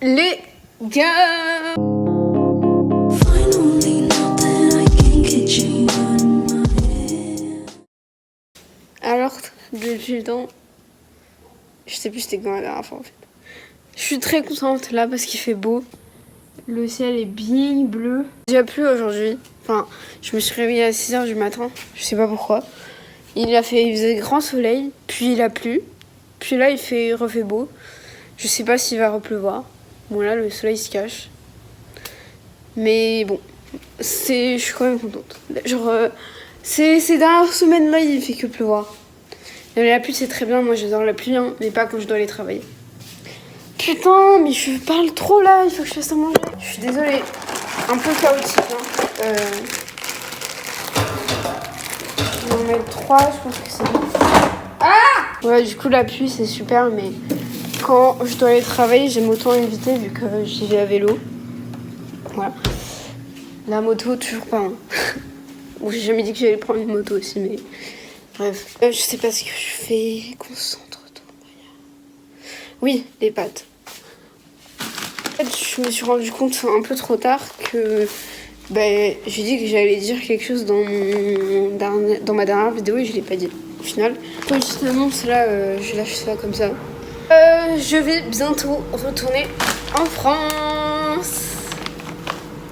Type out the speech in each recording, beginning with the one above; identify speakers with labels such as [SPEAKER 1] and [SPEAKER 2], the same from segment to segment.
[SPEAKER 1] les gars. Alors, depuis le temps, je sais plus c'était quand la dernière fois en fait. Je suis très contente là parce qu'il fait beau. Le ciel est bien bleu. Il a plu aujourd'hui. Enfin, je me suis réveillée à 6h du matin. Je sais pas pourquoi. Il faisait grand soleil, puis il a plu. Puis là, il refait beau. Je sais pas s'il va repleuvoir. Bon là, le soleil se cache. Mais bon, je suis quand même contente. Genre, ces dernières semaines là, il fait que pleuvoir. Mais la pluie c'est très bien, moi j'adore la pluie, hein, mais pas quand je dois aller travailler. Putain, mais je parle trop là, il faut que je fasse à manger. Je suis désolée, un peu chaotique. Hein. Je vais en mettre 3, je pense que c'est bon. Ah ouais, du coup la pluie c'est super, mais quand je dois aller travailler, j'aime autant éviter vu que j'y vais à vélo. Voilà. La moto, toujours pas. Hein. Bon, j'ai jamais dit que j'allais prendre une moto aussi, mais bref. Je sais pas ce que je fais. Concentre-toi, Maya. Oui, les pâtes. En fait, je me suis rendu compte un peu trop tard que j'ai dit que j'allais dire quelque chose dans ma dernière vidéo et je l'ai pas dit. Au final, quand je t'annonce là, je lâche ça comme ça. Je vais bientôt retourner en France.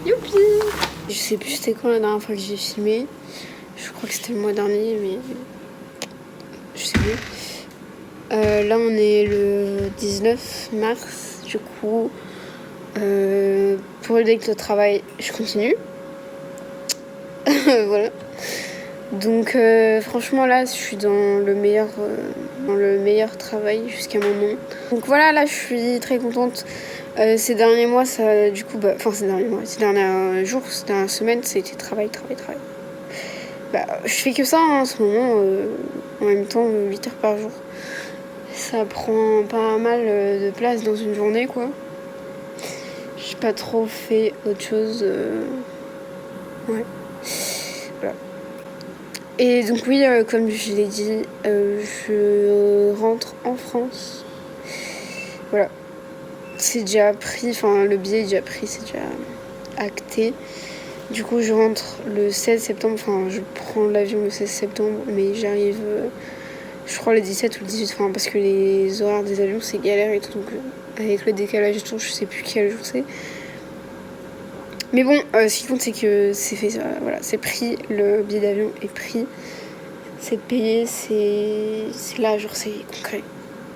[SPEAKER 1] Youpi! Je sais plus c'était quand la dernière fois que j'ai filmé. Je crois que c'était le mois dernier, mais je sais plus. Là, on est le 19 mars, du coup. Pour aider avec le travail, je continue. Voilà. Donc, franchement, là, je suis dans le meilleur travail jusqu'à maintenant. Donc voilà, là, je suis très contente. Ces derniers mois, ces derniers jours, ces dernières semaines, c'était travail. Je fais que ça hein, en ce moment, en même temps 8 heures par jour. Ça prend pas mal de place dans une journée, quoi. J'ai pas trop fait autre chose. Ouais. Voilà. Et donc oui, comme je l'ai dit, je rentre en France. Voilà. C'est déjà pris, enfin le billet est déjà pris, c'est déjà acté. Du coup, je rentre le 16 septembre, enfin, je prends l'avion le 16 septembre, mais j'arrive, je crois, le 17 ou le 18, enfin, parce que les horaires des avions, c'est galère et tout, donc avec le décalage et tout, je sais plus quel jour c'est. Mais bon, ce qui compte, c'est que c'est fait, voilà, c'est pris, le billet d'avion est pris, c'est payé, c'est là, genre, c'est concret.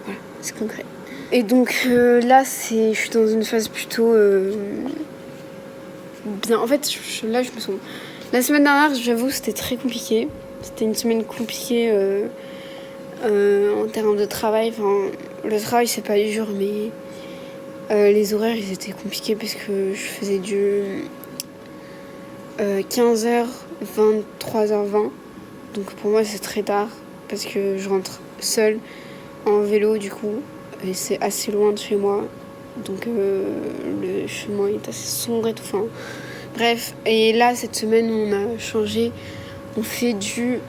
[SPEAKER 1] Voilà, c'est concret. Et donc là, je suis dans une phase plutôt... bien. En fait, là, je me sens... La semaine dernière, j'avoue, c'était très compliqué. C'était une semaine compliquée en termes de travail. Enfin, le travail, c'est pas dur, mais les horaires, ils étaient compliqués parce que je faisais du 15h, 23h20. Donc pour moi, c'est très tard parce que je rentre seule en vélo, du coup. Et c'est assez loin de chez moi. Donc le chemin est assez sombre et tout. Enfin, bref, et là, cette semaine, on a changé. On fait du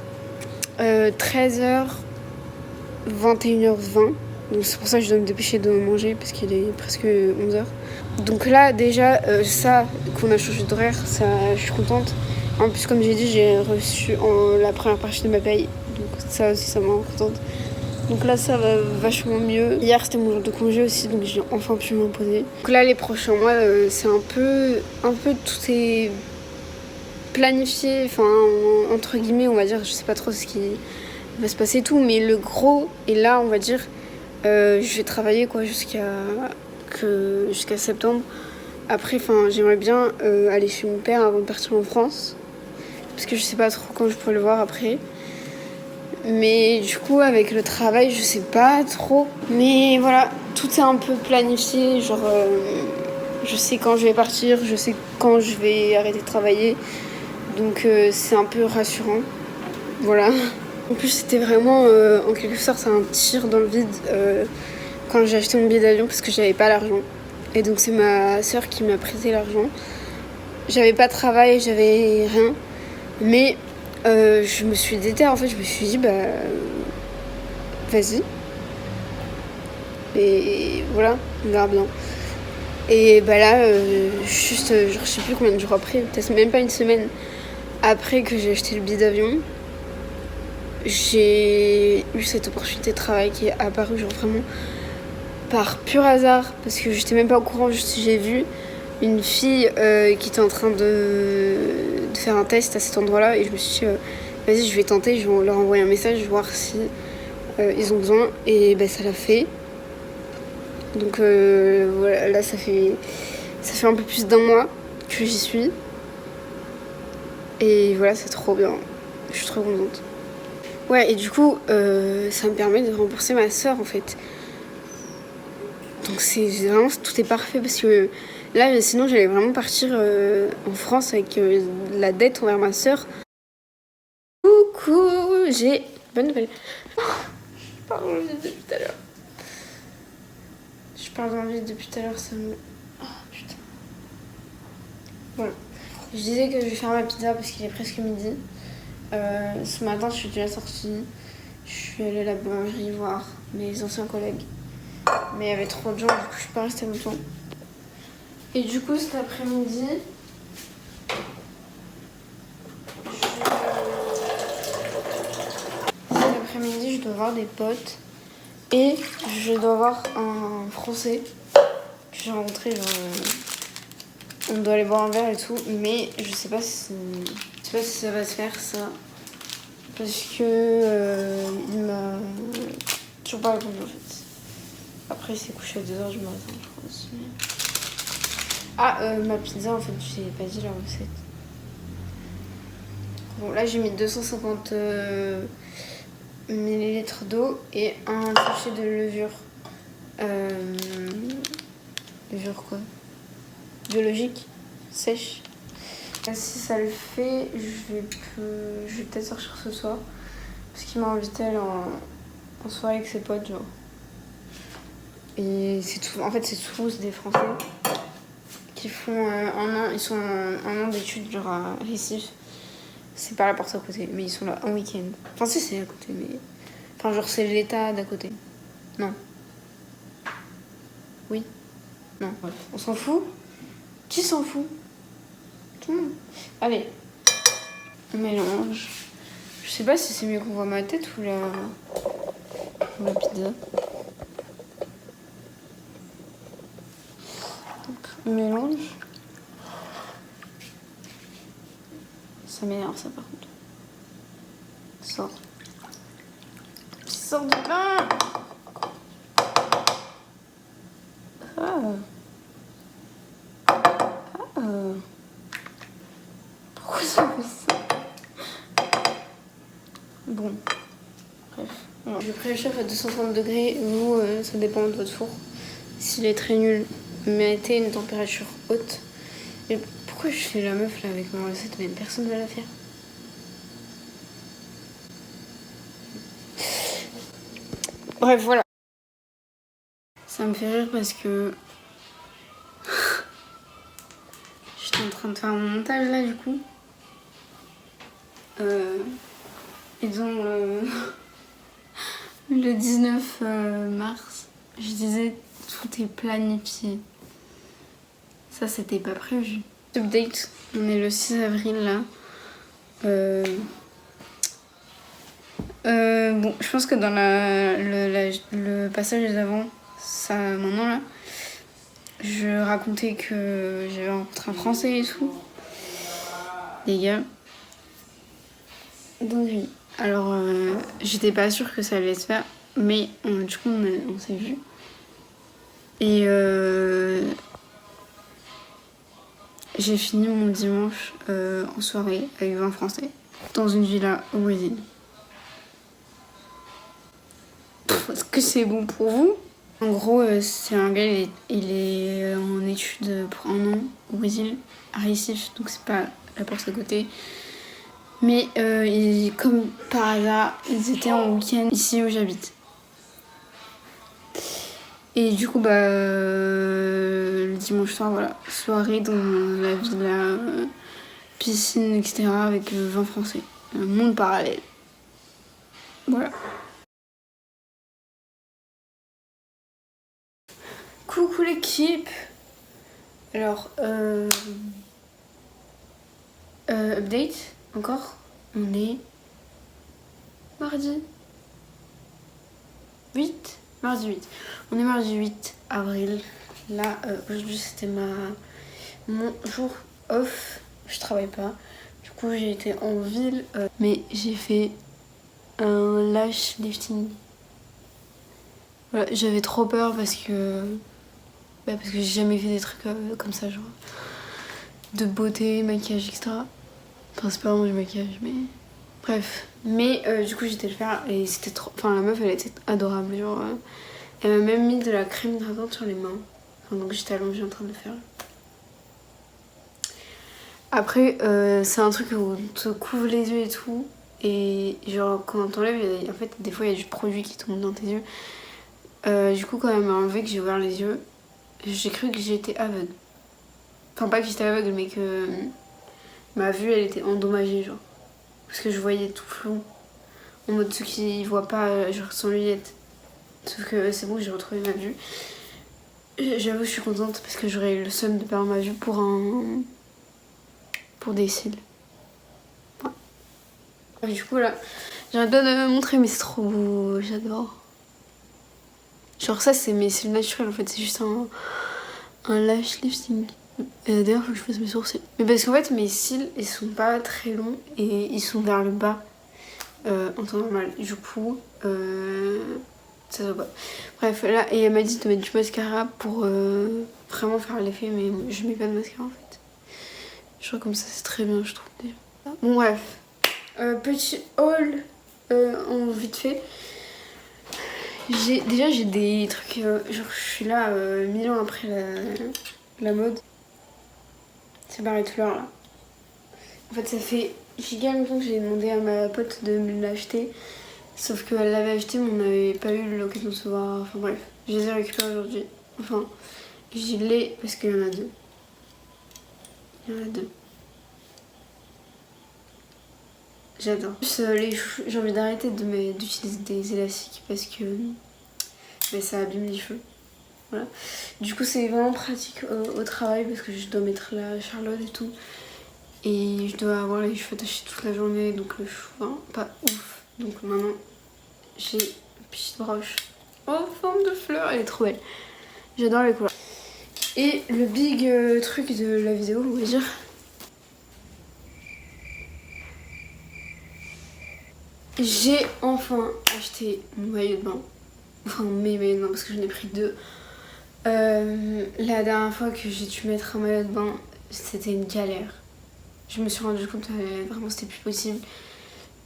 [SPEAKER 1] 13h, 21h20. Donc c'est pour ça que je dois me dépêcher de manger, parce qu'il est presque 11h. Donc là, déjà, ça, qu'on a changé d'horaire, ça, je suis contente. En plus, comme j'ai dit, j'ai reçu la première partie de ma paye. Donc ça aussi, ça me rend contente. Donc là, ça va vachement mieux. Hier, c'était mon jour de congé aussi, donc j'ai enfin pu m'imposer. Donc là, les prochains mois, c'est un peu tout est planifié, enfin, entre guillemets, on va dire, je sais pas trop ce qui va se passer et tout, mais le gros est là, on va dire. Je vais travailler, quoi, jusqu'à septembre. Après, enfin, j'aimerais bien aller chez mon père avant de partir en France, parce que je sais pas trop quand je pourrais le voir après. Mais du coup, avec le travail, je sais pas trop. Mais voilà, tout est un peu planifié. Genre, je sais quand je vais partir, je sais quand je vais arrêter de travailler. Donc, c'est un peu rassurant. Voilà. En plus, c'était vraiment, en quelque sorte, un tir dans le vide quand j'ai acheté mon billet d'avion parce que j'avais pas l'argent. Et donc, c'est ma sœur qui m'a prêté l'argent. J'avais pas de travail, j'avais rien. Mais... je me suis déterre, en fait, je me suis dit, vas-y. Et voilà, on verra bien. Et bah là, juste, genre, je sais plus combien de jours après, peut-être même pas une semaine après que j'ai acheté le billet d'avion, j'ai eu cette opportunité de travail qui est apparue, genre vraiment par pur hasard, parce que j'étais même pas au courant, juste j'ai vu une fille qui était en train de faire un test à cet endroit-là, et je me suis dit, vas-y, je vais tenter, je vais leur envoyer un message, voir si ils ont besoin, et bah, ça l'a fait. Donc voilà, là ça fait un peu plus d'un mois que j'y suis. Et voilà, c'est trop bien. Je suis trop contente. Ouais, et du coup, ça me permet de rembourser ma soeur en fait. Donc c'est vraiment, tout est parfait parce que là, sinon, j'allais vraiment partir en France avec la dette envers ma soeur. Coucou, j'ai bonne nouvelle. Je parle en vide depuis tout à l'heure. Je parle en vide depuis tout à l'heure, ça me... Oh putain. Voilà. Je disais que je vais faire ma pizza parce qu'il est presque midi. Ce matin, je suis déjà sortie. Je suis allée à la boulangerie voir mes anciens collègues. Mais il y avait trop de gens, du coup, je suis pas restée longtemps. Et du coup, cet après-midi, je dois voir des potes. Et je dois voir un Français que j'ai rencontré, genre... on doit aller boire un verre et tout, mais je sais pas si ça va se faire, ça. Parce que il m'a toujours pas répondu, en fait. Après, il s'est couché à 2h du matin, je crois aussi. Ah, ma pizza, en fait, je t'ai pas dit la recette. Bon, là, j'ai mis 250 millilitres d'eau et un sachet de levure. Levure quoi? Biologique, sèche. Si ça le fait, je vais peut-être sortir ce soir. Parce qu'il m'a invité à aller en soirée avec ses potes, genre. Et c'est tout. En fait, c'est tous des Français qui font un an. Ils sont un an d'études, genre à Recife. C'est pas la porte à côté, mais ils sont là un week-end. Enfin, si, c'est à côté, mais. Enfin, genre, c'est l'état d'à côté. Non. Oui. Non. Ouais. On s'en fout? Qui s'en fout? Tout le monde. Allez. On mélange. Je sais pas si c'est mieux qu'on voit ma tête ou la pizza. Donc, on mélange. Ça m'énerve, ça, par contre. Sors. Sors de là! Ah. Pourquoi ça fait ça? Bon. Bref. Alors, je préchauffe à 230 degrés. Vous, ça dépend de votre four. S'il est très nul, mettez une température haute. Mais pourquoi je fais la meuf là avec ma recette? Mais personne ne va la faire. Bref, voilà. Ça me fait rire parce que j'étais en train de faire mon montage là du coup. Ils ont le 19 mars. Je disais tout est planifié. Ça c'était pas prévu. Update, on est le 6 avril là. Bon, je pense que dans le passage d'avant, ça maintenant là, je racontais que j'avais rencontré un Français et tout. Les gars. Donc oui. Alors, j'étais pas sûre que ça allait se faire, mais du coup, on s'est vu. Et j'ai fini mon dimanche en soirée avec 20 Français dans une villa au Brésil. Est-ce que c'est bon pour vous? En gros, c'est un gars, il est en études pour un an au Brésil, à Recife, donc c'est pas la porte à côté. Mais comme par hasard, ils étaient en week-end ici où j'habite. Et du coup, le dimanche soir, voilà, soirée dans la villa, piscine, etc. avec 20 Français. Un monde parallèle. Voilà. Coucou l'équipe. Alors, update, encore. On est mardi 8. Mardi 8. On est mardi 8 avril. Là, aujourd'hui, c'était mon jour off. Je travaille pas. Du coup, j'ai été en ville. Mais j'ai fait un lash lifting. Voilà, j'avais trop peur parce que j'ai jamais fait des trucs comme ça, genre de beauté, maquillage, etc. Enfin, c'est pas vraiment du maquillage, mais bref. Mais du coup, j'étais le faire et c'était trop. Enfin, la meuf, elle était adorable. Genre, elle m'a même mis de la crème hydratante sur les mains. Enfin, donc, j'étais allongée en train de le faire. Après, c'est un truc où on te couvre les yeux et tout. Et genre, quand on t'enlève, en fait, des fois, il y a du produit qui tombe dans tes yeux. Du coup, quand elle m'a enlevé, que j'ai ouvert les yeux, j'ai cru que j'étais aveugle. Enfin, pas que j'étais aveugle, mais que ma vue, elle était endommagée, genre. Parce que je voyais tout flou. En mode ceux qui voient pas, genre sans lunettes. Sauf que c'est bon, j'ai retrouvé ma vue. J'avoue, je suis contente parce que j'aurais eu le seum de perdre ma vue pour des cils. Ouais. Et du coup, là, j'arrête pas de me montrer, mais c'est trop beau, j'adore. Genre, ça, c'est mes cils naturels en fait, c'est juste un lash lifting. D'ailleurs, faut que je fasse mes sourcils. Mais parce qu'en fait, mes cils, ils sont pas très longs et ils sont vers le bas en temps normal. Du coup, ça se voit pas. Bref, là, et elle m'a dit de mettre du mascara pour vraiment faire l'effet, mais je mets pas de mascara en fait. Je crois comme ça, c'est très bien, je trouve déjà. Bon, bref. Petit haul en vite fait. J'ai des trucs. Genre, je suis là 1000 ans après la mode. C'est Barry Fleur là. En fait, ça fait giga longtemps que j'ai demandé à ma pote de me l'acheter. Sauf qu'elle l'avait acheté, mais on n'avait pas eu l'occasion de se voir. Enfin bref, je les ai récupérés aujourd'hui. Enfin, j'y l'ai parce qu'il y en a deux. Il y en a deux. J'adore. En plus, j'ai envie d'arrêter d'utiliser des élastiques parce que ça abîme les cheveux. Voilà. Du coup, c'est vraiment pratique au travail parce que je dois mettre la Charlotte et tout. Et je dois avoir les cheveux attachés toute la journée, donc le cheveu, pas ouf. Donc maintenant, j'ai une petite broche en forme de fleur, elle est trop belle. J'adore les couleurs. Et le big truc de la vidéo, on va dire. J'ai enfin acheté mon maillot de bain. Enfin, mes maillots de bain, parce que j'en ai pris deux. La dernière fois que j'ai dû mettre un maillot de bain, c'était une galère. Je me suis rendu compte que vraiment c'était plus possible.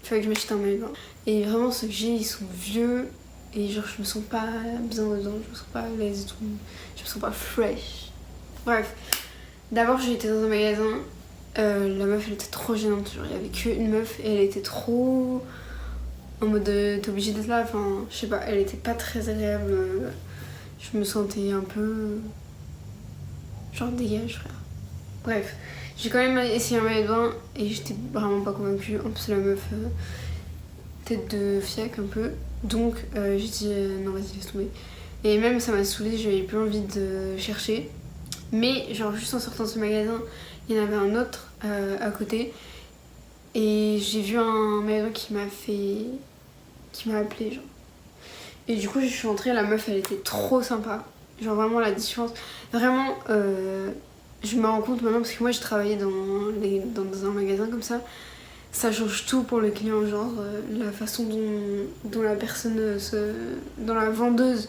[SPEAKER 1] Il fallait que je m'achète un maillot de bain. Et vraiment, ceux que j'ai, ils sont vieux. Et genre, je me sens pas bien dedans, je me sens pas à l'aise et tout. Je me sens pas fresh. Bref. D'abord, j'ai été dans un magasin. La meuf, elle était trop gênante. Genre, il y avait qu'une meuf et elle était trop en mode t'es obligée d'être là. Enfin, je sais pas, elle était pas très agréable. Je me sentais un peu. Genre, dégage, frère. Bref, j'ai quand même essayé un maillot de bain et j'étais vraiment pas convaincue. En plus, la meuf, tête de fiac un peu. Donc, j'ai dit non, vas-y, laisse tomber. Et même, ça m'a saoulée, j'avais plus envie de chercher. Mais, genre, juste en sortant de ce magasin, il y en avait un autre à côté. Et j'ai vu un maillot de bain qui m'a appelé, genre. Et du coup, je suis rentrée, la meuf, elle était trop sympa. Genre, vraiment, la différence. Vraiment, je me rends compte maintenant, parce que moi, je travaillais dans un magasin comme ça. Ça change tout pour le client, genre la façon dont la personne dont la vendeuse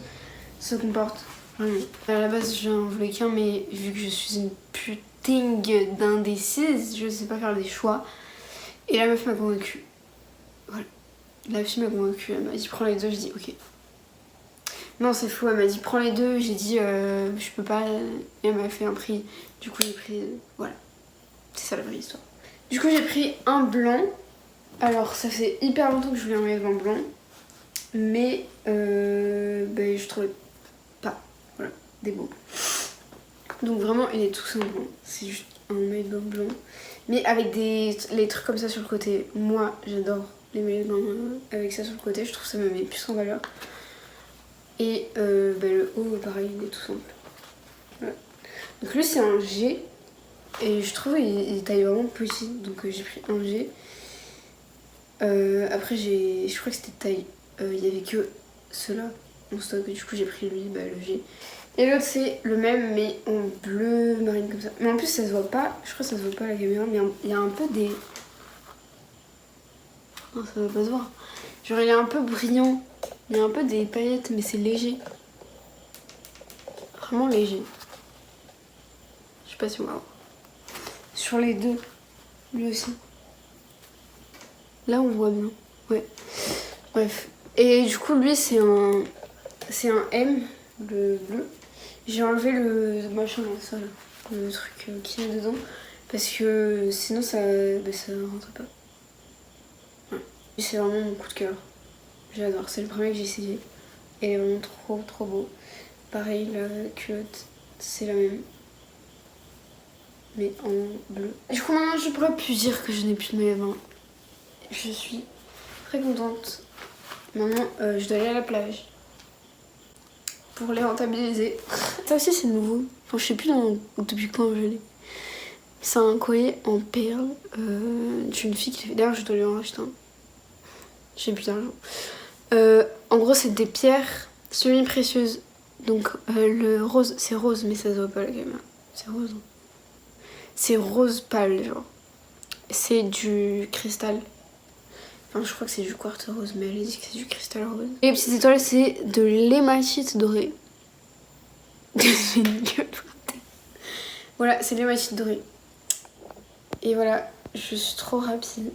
[SPEAKER 1] se comporte. Vraiment. À la base, j'en voulais qu'un, mais vu que je suis une putain d'indécise, je sais pas faire des choix. Et la meuf m'a convaincue. Voilà. La fille m'a convaincue, elle m'a dit prends les deux, j'ai dit ok. Non, c'est fou, elle m'a dit prends les deux, j'ai dit je peux pas, et elle m'a fait un prix. Du coup, j'ai pris. Voilà. C'est ça la vraie histoire. Du coup, j'ai pris un blanc. Alors, ça fait hyper longtemps que je voulais un maillot de bain blanc. Mais je trouvais pas. Voilà, des beaux. Donc vraiment, il est tout simplement. C'est juste un maillot de bain blanc. Mais avec les trucs comme ça sur le côté. Moi, j'adore les maillots de bain avec ça sur le côté. Je trouve que ça me met plus en valeur. Et le haut, pareil, il est tout simple. Voilà. Donc lui c'est un G. Et je trouve il taille vraiment petit. Donc j'ai pris un G. Après je crois que c'était taille. Il y avait que ceux-là en stock. Du coup j'ai pris lui, le G. Et l'autre c'est le même mais en bleu marine comme ça. Mais en plus ça se voit pas. Je crois que ça se voit pas à la caméra. Mais il y a un peu des... Non ça va pas se voir. Genre il est un peu brillant. Il y a un peu des paillettes mais c'est léger. Vraiment léger. Je sais pas si on va voir. Sur les deux. Lui aussi. Là on voit bien. Ouais. Bref. Et du coup lui c'est un M, le bleu. J'ai enlevé le machin dans ça là, le truc qui est dedans. Parce que sinon ça rentre pas. Ouais. C'est vraiment mon coup de cœur. J'adore. C'est le premier que j'ai essayé. Et il est vraiment trop beau. Pareil la culotte c'est la même. Mais en bleu. Du coup maintenant je pourrais plus dire que je n'ai plus de maillot de bain. Je suis très contente. Maintenant je dois aller à la plage pour les rentabiliser. Ça aussi c'est nouveau. Enfin, je sais plus depuis quand je l'ai. C'est un collier en perles d'une fille qui l'a fait. D'ailleurs je dois lui en racheter un. J'ai plus d'argent. En gros c'est des pierres semi-précieuses. Donc le rose, c'est rose mais ça se voit pas à la caméra. C'est rose. Hein. C'est rose pâle genre. C'est du cristal. Enfin, je crois que c'est du quartz rose, mais elle a dit que c'est du cristal rose. Et les petites étoiles, c'est de l'hématite dorée. J'ai une gueule. Voilà, c'est l'hématite dorée. Et voilà, je suis trop rapide.